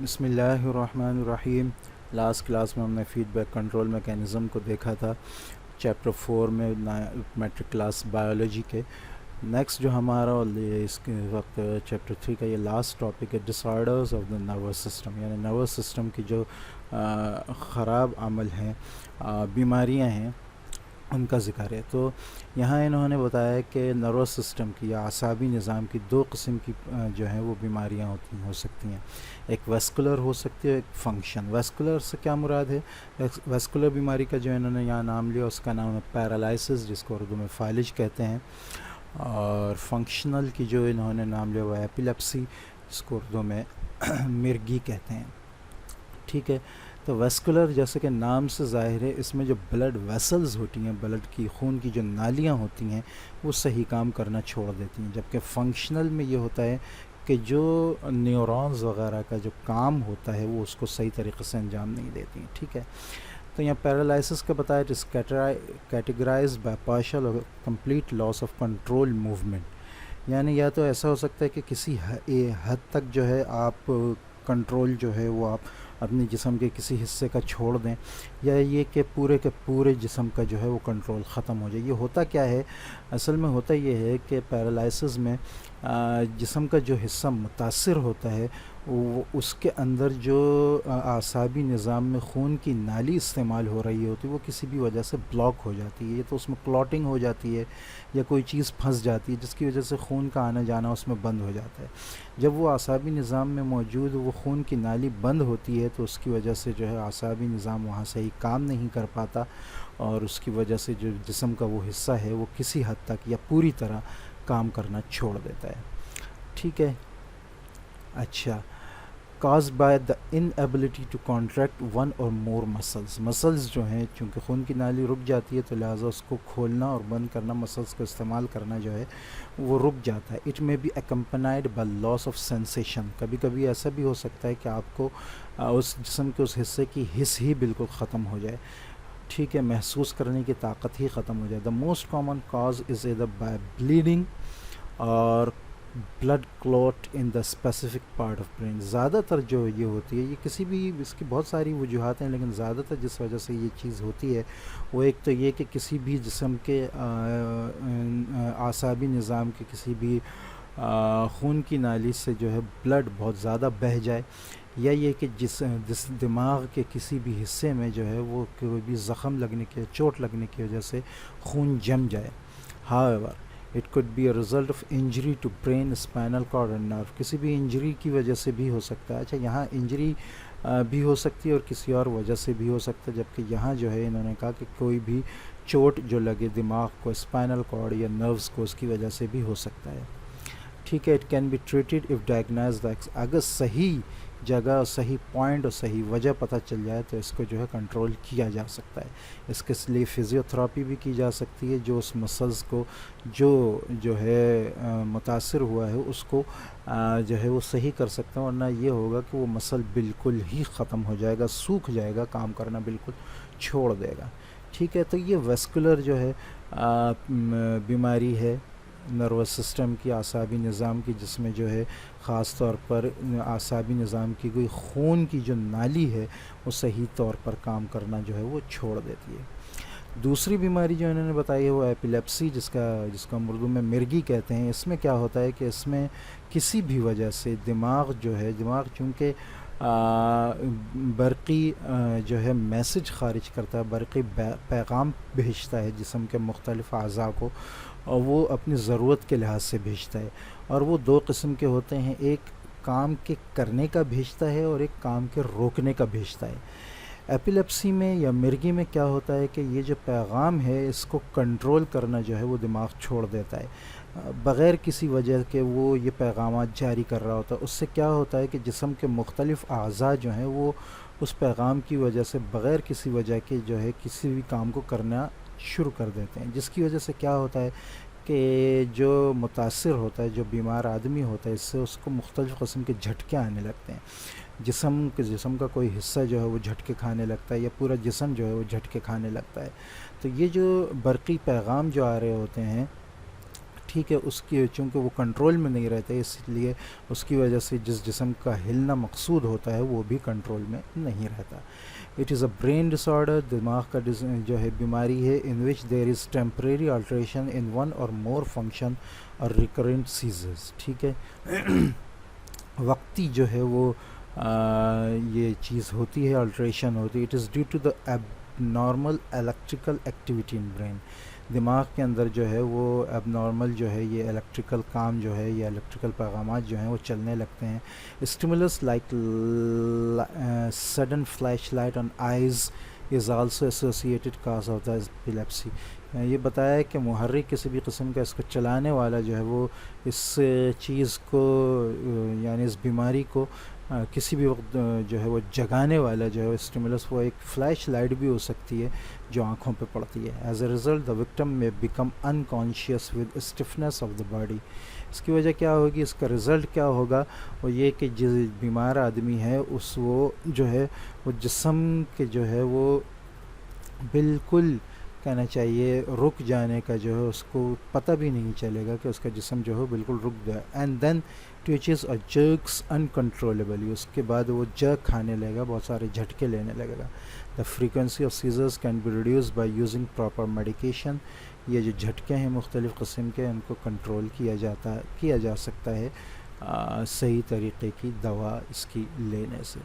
بسم اللہ الرحمن الرحیم. لاسٹ کلاس میں ہم نے فیڈ بیک کنٹرول میکینزم کو دیکھا تھا چیپٹر 4 میں میٹرک کلاس بایولوجی کے. نیکسٹ جو ہمارا اس کے وقت چیپٹر 3 کا یہ لاسٹ ٹاپک ہے disorders of the nervous system, یعنی نروس سسٹم کی جو خراب عمل ہیں، بیماریاں ہیں، ان کا ذکر ہے. تو یہاں انہوں نے بتایا کہ نروس سسٹم کی یا اعصابی نظام کی دو قسم کی جو ہیں وہ بیماریاں ہو سکتی ہیں. ایک ویسکولر ہو سکتی ہے، ایک فنکشن. ویسکولر سے کیا مراد ہے؟ ویسکولر بیماری کا جو انہوں نے یہاں نام لیا اس کا نام ہے پیرالائسس، جس کو اردو میں فالج کہتے ہیں. اور فنکشنل کی جو انہوں نے نام لیا وہ ایپیلیپسی، جس کو اردو میں مرگی کہتے ہیں. ٹھیک ہے. تو ویسکولر جیسے کہ نام سے ظاہر ہے، اس میں جو بلڈ ویسلز ہوتی ہیں، بلڈ کی خون کی جو نالیاں ہوتی ہیں وہ صحیح کام کرنا چھوڑ دیتی ہیں. جبکہ فنکشنل میں یہ ہوتا ہے کہ جو نیورونز وغیرہ کا جو کام ہوتا ہے وہ اس کو صحیح طریقے سے انجام نہیں دیتی ہیں. ٹھیک ہے. تو یہاں پیرالائسس کا بتایا it is categorized by partial اور complete loss of control movement. یعنی یا تو ایسا ہو سکتا ہے کہ کسی حد تک جو ہے آپ کنٹرول جو ہے وہ آپ اپنے جسم کے کسی حصے کا چھوڑ دیں، یا یہ کہ پورے کے پورے جسم کا جو ہے وہ کنٹرول ختم ہو جائے. یہ ہوتا کیا ہے؟ اصل میں ہوتا یہ ہے کہ پیرالائسس میں جسم کا جو حصہ متاثر ہوتا ہے وہ اس کے اندر جو اعصابی نظام میں خون کی نالی استعمال ہو رہی ہوتی ہے وہ کسی بھی وجہ سے بلاک ہو جاتی ہے. یہ تو اس میں کلاٹنگ ہو جاتی ہے یا کوئی چیز پھنس جاتی ہے جس کی وجہ سے خون کا آنا جانا اس میں بند ہو جاتا ہے. جب وہ اعصابی نظام میں موجود وہ خون کی نالی بند ہوتی ہے تو اس کی وجہ سے جو ہے اعصابی نظام وہاں سے ہی کام نہیں کر پاتا، اور اس کی وجہ سے جو جسم کا وہ حصہ ہے وہ کسی حد تک یا پوری طرح کام کرنا چھوڑ دیتا ہے. ٹھیک ہے. اچھا. caused by the inability to contract one or more muscles. Muscles جو ہیں چونکہ خون کی نالی رک جاتی ہے تو لہٰذا اس کو کھولنا اور بند کرنا، مسلز کو استعمال کرنا جو ہے وہ رک جاتا ہے. It may be accompanied by loss of sensation. کبھی کبھی ایسا بھی ہو سکتا ہے کہ آپ کو اس جسم کے اس حصے کی حس ہی بالکل ختم ہو جائے. ٹھیک ہے. محسوس کرنے کی طاقت ہی ختم ہو جائے. The most common cause is either by bleeding اور blood clot in the specific part of brain. زیادہ تر جو یہ ہوتی ہے، یہ کسی بھی اس کی بہت ساری وجوہات ہیں، لیکن زیادہ تر جس وجہ سے یہ چیز ہوتی ہے وہ ایک تو یہ کہ کسی بھی جسم کے اعصابی نظام کے کسی بھی خون کی نالی سے جو ہے بلڈ بہت زیادہ بہہ جائے، یا یہ کہ جس دماغ کے کسی بھی حصے میں جو ہے وہ کوئی بھی زخم لگنے کی، چوٹ لگنے کی وجہ سے خون جم جائے. However, it could be a result of injury to brain, spinal cord and nerve. کسی بھی انجری کی وجہ سے بھی ہو سکتا ہے. اچھا، یہاں انجری بھی ہو سکتی ہے اور کسی اور وجہ سے بھی ہو سکتا ہے، جبکہ یہاں جو ہے انہوں نے کہا کہ کوئی بھی چوٹ جو لگے دماغ کو، اسپائنل کارڈ یا نروز کو، اس کی وجہ سے بھی ہو سکتا ہے. ٹھیک ہے. It can be treated if diagnosed. اگر صحیح جگہ اور صحیح پوائنٹ اور صحیح وجہ پتہ چل جائے تو اس کو جو ہے کنٹرول کیا جا سکتا ہے. اس کے لیے فزیوتھراپی بھی کی جا سکتی ہے، جو اس مسلز کو جو ہے متاثر ہوا ہے اس کو جو ہے وہ صحیح کر سکتا ہے. ورنہ یہ ہوگا کہ وہ مسل بالکل ہی ختم ہو جائے گا، سوکھ جائے گا، کام کرنا بالکل چھوڑ دے گا. ٹھیک ہے. تو یہ ویسکولر جو ہے بیماری ہے نروس سسٹم کی، اعصابی نظام کی، جس میں جو ہے خاص طور پر اعصابی نظام کی کوئی خون کی جو نالی ہے وہ صحیح طور پر کام کرنا جو ہے وہ چھوڑ دیتی ہے. دوسری بیماری جو انہوں نے بتائی ہے وہ ایپیلیپسی، جس کو ہم اردو میں مرگی کہتے ہیں. اس میں کیا ہوتا ہے کہ اس میں کسی بھی وجہ سے دماغ جو ہے، دماغ چونکہ برقی جو ہے میسج خارج کرتا ہے، برقی پیغام بھیجتا ہے جسم کے مختلف اعضاء کو، اور وہ اپنی ضرورت کے لحاظ سے بھیجتا ہے. اور وہ دو قسم کے ہوتے ہیں، ایک کام کے کرنے کا بھیجتا ہے اور ایک کام کے روکنے کا بھیجتا ہے. ایپیلیپسی میں یا مرگی میں کیا ہوتا ہے کہ یہ جو پیغام ہے اس کو کنٹرول کرنا جو ہے وہ دماغ چھوڑ دیتا ہے بغیر کسی وجہ کے. وہ یہ پیغامات جاری کر رہا ہوتا ہے. اس سے کیا ہوتا ہے کہ جسم کے مختلف اعضاء جو ہیں وہ اس پیغام کی وجہ سے بغیر کسی وجہ کے جو ہے کسی بھی کام کو کرنا شروع کر دیتے ہیں، جس کی وجہ سے کیا ہوتا ہے کہ جو متاثر ہوتا ہے، جو بیمار آدمی ہوتا ہے، اس سے اس کو مختلف قسم کے جھٹکے آنے لگتے ہیں. جسم کا کوئی حصہ جو ہے وہ جھٹکے کھانے لگتا ہے، یا پورا جسم جو ہے وہ جھٹکے کھانے لگتا ہے. تو یہ جو برقی پیغام جو آ رہے ہوتے ہیں ٹھیک ہے، اس کی چونکہ وہ کنٹرول میں نہیں رہتا ہے، اس لیے اس کی وجہ سے جس جسم کا ہلنا مقصود ہوتا ہے وہ بھی کنٹرول میں نہیں رہتا. It is a brain disorder, دماغ کا جو ہے بیماری ہے، in which there is temporary alteration in one or more function اور ریکرنٹ سیزرز. ٹھیک ہے، وقتی جو ہے وہ یہ چیز ہوتی ہے، آلٹریشن ہوتی ہے. It is due to the abnormal electrical activity in brain. دماغ کے اندر جو ہے وہ اب نارمل جو ہے یہ الیکٹریکل کام جو ہے، یہ الیکٹریکل پیغامات جو ہیں وہ چلنے لگتے ہیں. Stimulus like sudden flash light on eyes is also associated cause of the epilepsy. یہ بتایا ہے کہ محرک کسی بھی قسم کا اس کو چلانے والا جو ہے وہ اس چیز کو یعنی اس بیماری کو کسی بھی وقت جو ہے وہ جگانے والا جو ہے اسٹیمولس وہ ایک فلیش لائٹ بھی ہو سکتی ہے جو آنکھوں پہ پڑتی ہے. As a result the victim may become unconscious with stiffness of the body. اس کی وجہ کیا ہوگی، اس کا رزلٹ کیا ہوگا، وہ یہ کہ جو بیمار آدمی ہے اس وہ جو ہے وہ جسم کے جو ہے وہ بالکل کہنا چاہیے رک جانے کا جو ہے اس کو پتہ بھی نہیں چلے گا کہ اس کا جسم جو ہے بالکل رک گیا. اینڈ دین ٹویچز اور جرکس انکنٹرولبلی، اس کے بعد وہ جرک کھانے لگے گا، بہت سارے جھٹکے لینے لگے گا. The frequency of seizures can be reduced by using proper medication. یہ جو جھٹکے ہیں مختلف قسم کے، ان کو کنٹرول کیا جا سکتا ہے صحیح طریقے کی دوا اس کی لینے سے.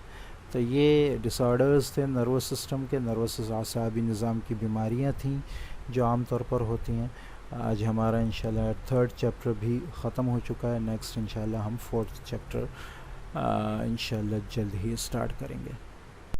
تو یہ ڈس آرڈرز تھے نروس سسٹم کے، نروس اعصابی نظام کی بیماریاں تھیں جو عام طور پر ہوتی ہیں. آج ہمارا انشاءاللہ 3rd چیپٹر بھی ختم ہو چکا ہے. نیکسٹ انشاءاللہ ہم 4th چیپٹر انشاءاللہ جلد ہی اسٹارٹ کریں گے.